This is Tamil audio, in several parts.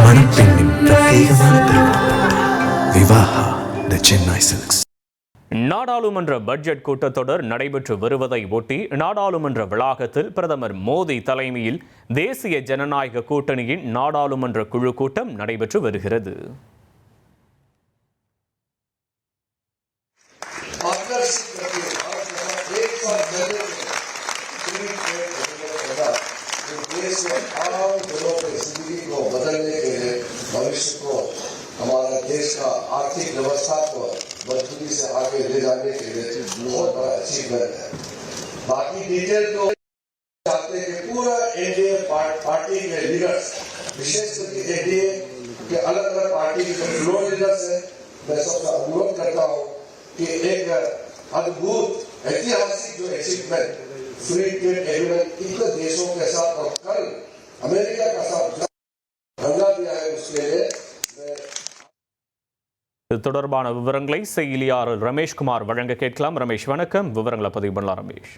மணப்பெண்ணின் பிரத்யேகமான திருமணம் விவாஹா தி சென்னை சில்க்ஸ். நாடாளுமன்ற பட்ஜெட் கூட்டத்தொடர் நடைபெற்று வருவதை ஒட்டி நாடாளுமன்ற வளாகத்தில் பிரதமர் மோடி தலைமையில் தேசிய ஜனநாயக கூட்டணியின் நாடாளுமன்ற குழு கூட்டம் நடைபெற்று வருகிறது. हमारा देश का आर्थिक व्यवस्था को मजबूती से आगे ले जाने के लिए बहुत बड़ा अचीवमेंट है. बाकी डिटेल तो चाहते हैं कि पूरा एनडीए पार्टी के लीडर्स, विशेष करके एनडीए के अलग अलग पार्टी के जो फ्लोर लीडर्स है, मैं सबका अनुरोध करता हूँ कि एक अद्भुत ऐतिहासिक जो अचीवमेंट फ्री ट्रेड एग्रीमेंट इतने देशों के साथ और कल अमेरिका का साथ धंधा दिया है, उसके लिए இது தொடர்பான விவரங்களை செய்தியாளர் ரமேஷ்குமார் வழங்க கேட்கலாம். ரமேஷ், வணக்கம். விவரங்களை பதிவு பண்ணலாம். ரமேஷ்,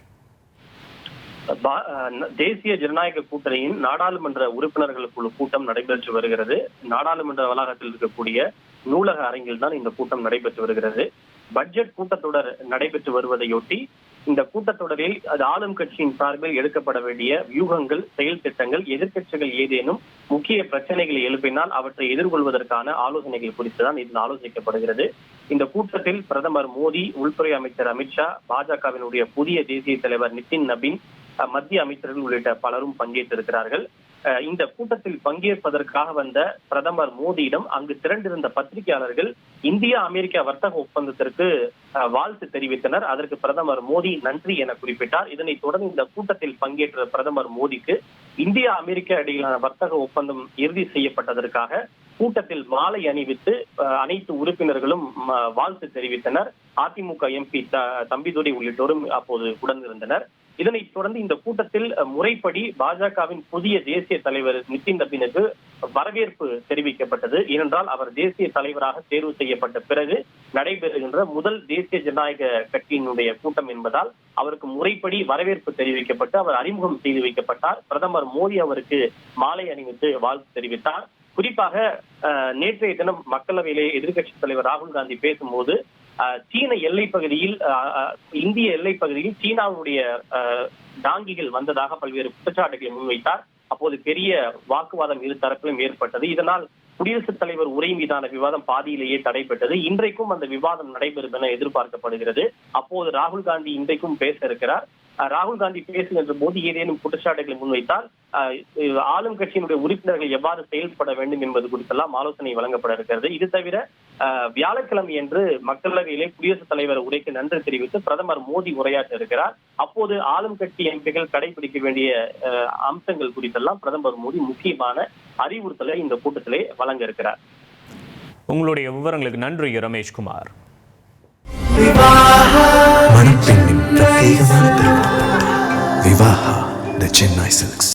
தேசிய ஜனநாயக கூட்டணியின் நாடாளுமன்ற உறுப்பினர்கள் குழு கூட்டம் நடைபெற்று வருகிறது. நாடாளுமன்ற வளாகத்தில் இருக்கக்கூடிய நூலக அரங்கில் தான் இந்த கூட்டம் நடைபெற்று வருகிறது. பட்ஜெட் கூட்டத்தொடர் நடைபெற்று வருவதையொட்டி இந்த கூட்டத்தொடரில் அது ஆளும் கட்சியின் சார்பில் எடுக்கப்பட வேண்டிய வியூகங்கள், செயல் திட்டங்கள், எதிர்க்கட்சிகள் ஏதேனும் முக்கிய பிரச்சனைகளை எழுப்பினால் அவற்றை எதிர்கொள்வதற்கான ஆலோசனைகள் குறித்துதான் இதில் ஆலோசிக்கப்படுகிறது. இந்த கூட்டத்தில் பிரதமர் மோடி, உள்துறை அமைச்சர் அமித்ஷா, பாஜகவினுடைய புதிய தேசிய தலைவர் நிதின் நபீன், மத்திய அமைச்சர்கள் உள்ளிட்ட பலரும் பங்கேற்றிருக்கிறார்கள். இந்த கூட்டத்தில் பங்கேற்பதற்காக வந்த பிரதமர் மோடியிடம் அங்கு திரண்டிருந்த பத்திரிகையாளர்கள் இந்தியா அமெரிக்கா வர்த்தக ஒப்பந்தத்திற்கு வாழ்த்து தெரிவித்தனர். அதற்கு பிரதமர் மோடி நன்றி என குறிப்பிட்டார். இதனைத் தொடர்ந்து இந்த கூட்டத்தில் பங்கேற்ற பிரதமர் மோடிக்கு இந்தியா அமெரிக்கா இடையிலான வர்த்தக ஒப்பந்தம் இறுதி செய்யப்பட்டதற்காக கூட்டத்தில் மாலை அணிவித்து அனைத்து உறுப்பினர்களும் வாழ்த்து தெரிவித்தனர். அதிமுக எம்பி தம்பிதுரை உள்ளிட்டோரும் அப்போது உடனிருந்தனர். இதனைத் தொடர்ந்து இந்த கூட்டத்தில் முறைப்படி பாஜகவின் புதிய தேசிய தலைவர் நிதின் நபீனுக்கு வரவேற்பு தெரிவிக்கப்பட்டது. ஏனென்றால் அவர் தேசிய தலைவராக தேர்வு செய்யப்பட்ட பிறகு நடைபெறுகின்ற முதல் தேசிய ஜனநாயக கட்சியினுடைய கூட்டம் என்பதால் அவருக்கு முறைப்படி வரவேற்பு தெரிவிக்கப்பட்டு அவர் அறிமுகம் செய்து வைக்கப்பட்டார். பிரதமர் மோடி அவருக்கு மாலை அணிவித்து வாழ்த்து தெரிவித்தார். குறிப்பாக நேற்றைய தினம் மக்களவையிலே எதிர்க்கட்சித் தலைவர் ராகுல் காந்தி பேசும்போது சீன எல்லைப் பகுதியில், இந்திய எல்லைப் பகுதியில் சீனாவுடைய டாங்கிகள் வந்ததாக பல்வேறு குற்றச்சாட்டுகளை முன்வைத்தார். அப்போது பெரிய வாக்குவாதம் இரு தரப்பிலும் ஏற்பட்டது. இதனால் குடியரசுத் தலைவர் உரை மீதான விவாதம் பாதியிலேயே தடைபட்டது. இன்றைக்கும் அந்த விவாதம் நடைபெறும் என எதிர்பார்க்கப்படுகிறது. அப்போது ராகுல் காந்தி இன்றைக்கும் பேச இருக்கிறார். ராகுல் காந்தி பேசுகின்ற போது ஏதேனும் குற்றச்சாட்டுகளை முன்வைத்தால் ஆளும் கட்சியினுடைய உறுப்பினர்கள் எவ்வாறு செயல்பட வேண்டும் என்பது குறித்தெல்லாம் ஆலோசனை வழங்கப்பட இருக்கிறது. இது தவிர வியாழக்கிழமை என்று மக்களவையிலே குடியரசுத் தலைவர் உரைக்கு நன்றி தெரிவித்து பிரதமர் மோடி உரையாற்ற இருக்கிறார். அப்போது ஆளும் கட்சி எம்பிகள் கடைபிடிக்க வேண்டிய அம்சங்கள் குறித்தெல்லாம் பிரதமர் மோடி முக்கியமான அறிவுறுத்தலை இந்த கூட்டத்திலே வழங்க இருக்கிறார். உங்களுடைய விவரங்களுக்கு நன்றி ரமேஷ்குமார். மணப்பெண்ணின் பிரத்யேகமான திருமணம் விவாஹா தி சென்னை சில்க்ஸ்.